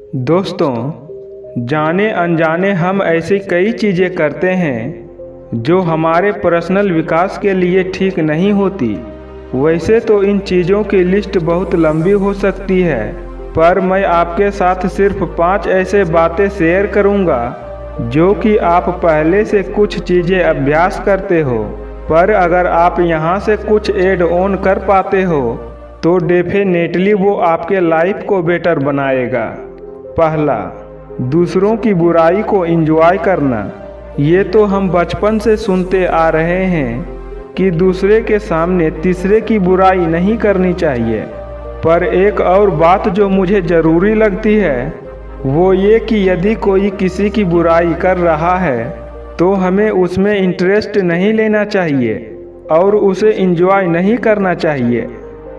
दोस्तों, जाने अनजाने हम ऐसी कई चीज़ें करते हैं जो हमारे पर्सनल विकास के लिए ठीक नहीं होती। वैसे तो इन चीज़ों की लिस्ट बहुत लंबी हो सकती है, पर मैं आपके साथ सिर्फ 5 ऐसे बातें शेयर करूंगा जो कि आप पहले से कुछ चीज़ें अभ्यास करते हो, पर अगर आप यहां से कुछ ऐड ऑन कर पाते हो तो डेफिनेटली वो आपके लाइफ को बेटर बनाएगा। पहला, दूसरों की बुराई को एंजॉय करना। ये तो हम बचपन से सुनते आ रहे हैं कि दूसरे के सामने तीसरे की बुराई नहीं करनी चाहिए, पर एक और बात जो मुझे ज़रूरी लगती है वो ये कि यदि कोई किसी की बुराई कर रहा है तो हमें उसमें इंटरेस्ट नहीं लेना चाहिए और उसे एंजॉय नहीं करना चाहिए।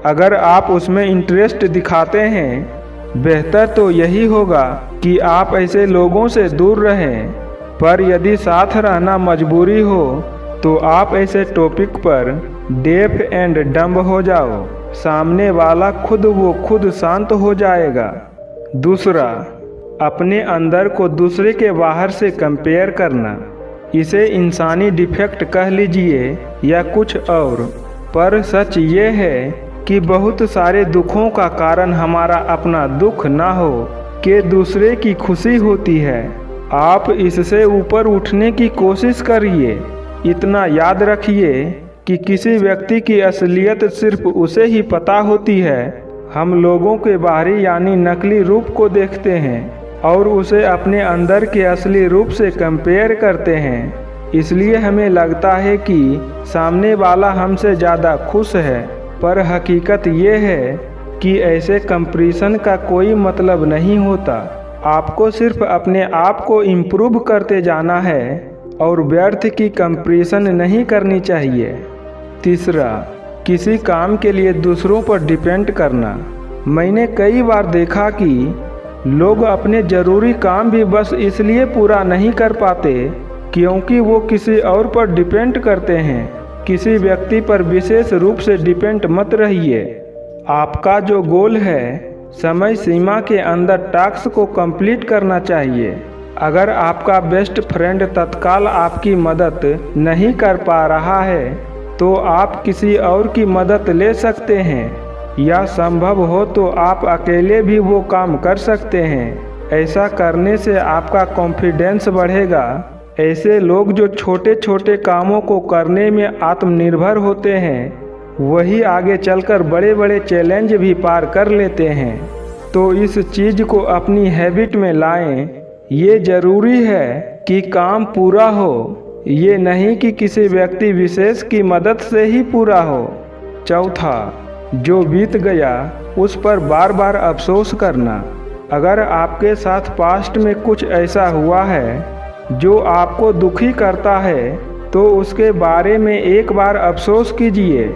अगर आप उसमें इंटरेस्ट दिखाते हैं, बेहतर तो यही होगा कि आप ऐसे लोगों से दूर रहें, पर यदि साथ रहना मजबूरी हो तो आप ऐसे टॉपिक पर डेफ एंड डम्ब हो जाओ। सामने वाला खुद शांत हो जाएगा। दूसरा, अपने अंदर को दूसरे के बाहर से कंपेयर करना। इसे इंसानी डिफेक्ट कह लीजिए या कुछ और, पर सच ये है कि बहुत सारे दुखों का कारण हमारा अपना दुख ना हो कि दूसरे की खुशी होती है। आप इससे ऊपर उठने की कोशिश करिए। इतना याद रखिए कि किसी व्यक्ति की असलियत सिर्फ उसे ही पता होती है। हम लोगों के बाहरी यानी नकली रूप को देखते हैं और उसे अपने अंदर के असली रूप से कंपेयर करते हैं। इसलिए हमें लगता है कि सामने वाला हमसे ज़्यादा खुश है, पर हकीकत ये है कि ऐसे कंपैरिजन का कोई मतलब नहीं होता। आपको सिर्फ अपने आप को इम्प्रूव करते जाना है और व्यर्थ की कंपैरिजन नहीं करनी चाहिए। तीसरा, किसी काम के लिए दूसरों पर डिपेंड करना। मैंने कई बार देखा कि लोग अपने ज़रूरी काम भी बस इसलिए पूरा नहीं कर पाते क्योंकि वो किसी और पर डिपेंड करते हैं। किसी व्यक्ति पर विशेष रूप से डिपेंड मत रहिए। आपका जो गोल है, समय सीमा के अंदर टास्क को कंप्लीट करना चाहिए। अगर आपका बेस्ट फ्रेंड तत्काल आपकी मदद नहीं कर पा रहा है तो आप किसी और की मदद ले सकते हैं, या संभव हो तो आप अकेले भी वो काम कर सकते हैं। ऐसा करने से आपका कॉन्फिडेंस बढ़ेगा। ऐसे लोग जो छोटे छोटे कामों को करने में आत्मनिर्भर होते हैं वही आगे चलकर बड़े बड़े चैलेंज भी पार कर लेते हैं। तो इस चीज़ को अपनी हैबिट में लाएं। ये ज़रूरी है कि काम पूरा हो, ये नहीं कि किसी व्यक्ति विशेष की मदद से ही पूरा हो। चौथा, जो बीत गया उस पर बार बार अफसोस करना। अगर आपके साथ पास्ट में कुछ ऐसा हुआ है जो आपको दुखी करता है तो उसके बारे में एक बार अफसोस कीजिए,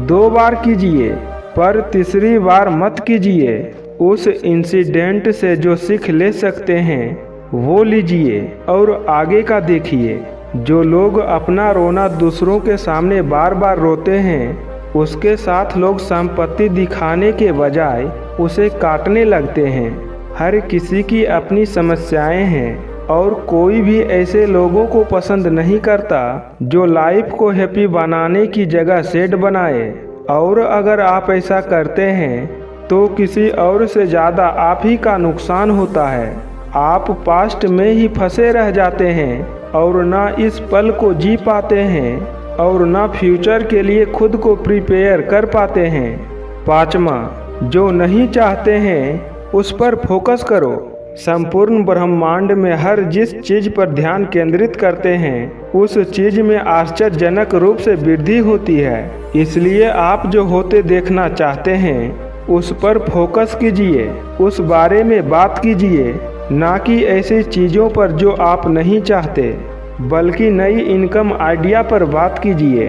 2 बार कीजिए, पर तीसरी बार मत कीजिए। उस इंसिडेंट से जो सीख ले सकते हैं वो लीजिए और आगे का देखिए। जो लोग अपना रोना दूसरों के सामने बार बार रोते हैं उसके साथ लोग संपत्ति दिखाने के बजाय उसे काटने लगते हैं। हर किसी की अपनी समस्याएं हैं और कोई भी ऐसे लोगों को पसंद नहीं करता जो लाइफ को हैप्पी बनाने की जगह सैड बनाए। और अगर आप ऐसा करते हैं तो किसी और से ज़्यादा आप ही का नुकसान होता है। आप पास्ट में ही फंसे रह जाते हैं और ना इस पल को जी पाते हैं और ना फ्यूचर के लिए खुद को प्रिपेयर कर पाते हैं। पाँचवा, जो नहीं चाहते हैं उस पर फोकस करो। संपूर्ण ब्रह्मांड में हर जिस चीज़ पर ध्यान केंद्रित करते हैं उस चीज़ में आश्चर्यजनक रूप से वृद्धि होती है। इसलिए आप जो होते देखना चाहते हैं उस पर फोकस कीजिए, उस बारे में बात कीजिए, ना कि ऐसी चीज़ों पर जो आप नहीं चाहते, बल्कि नई इनकम आइडिया पर बात कीजिए।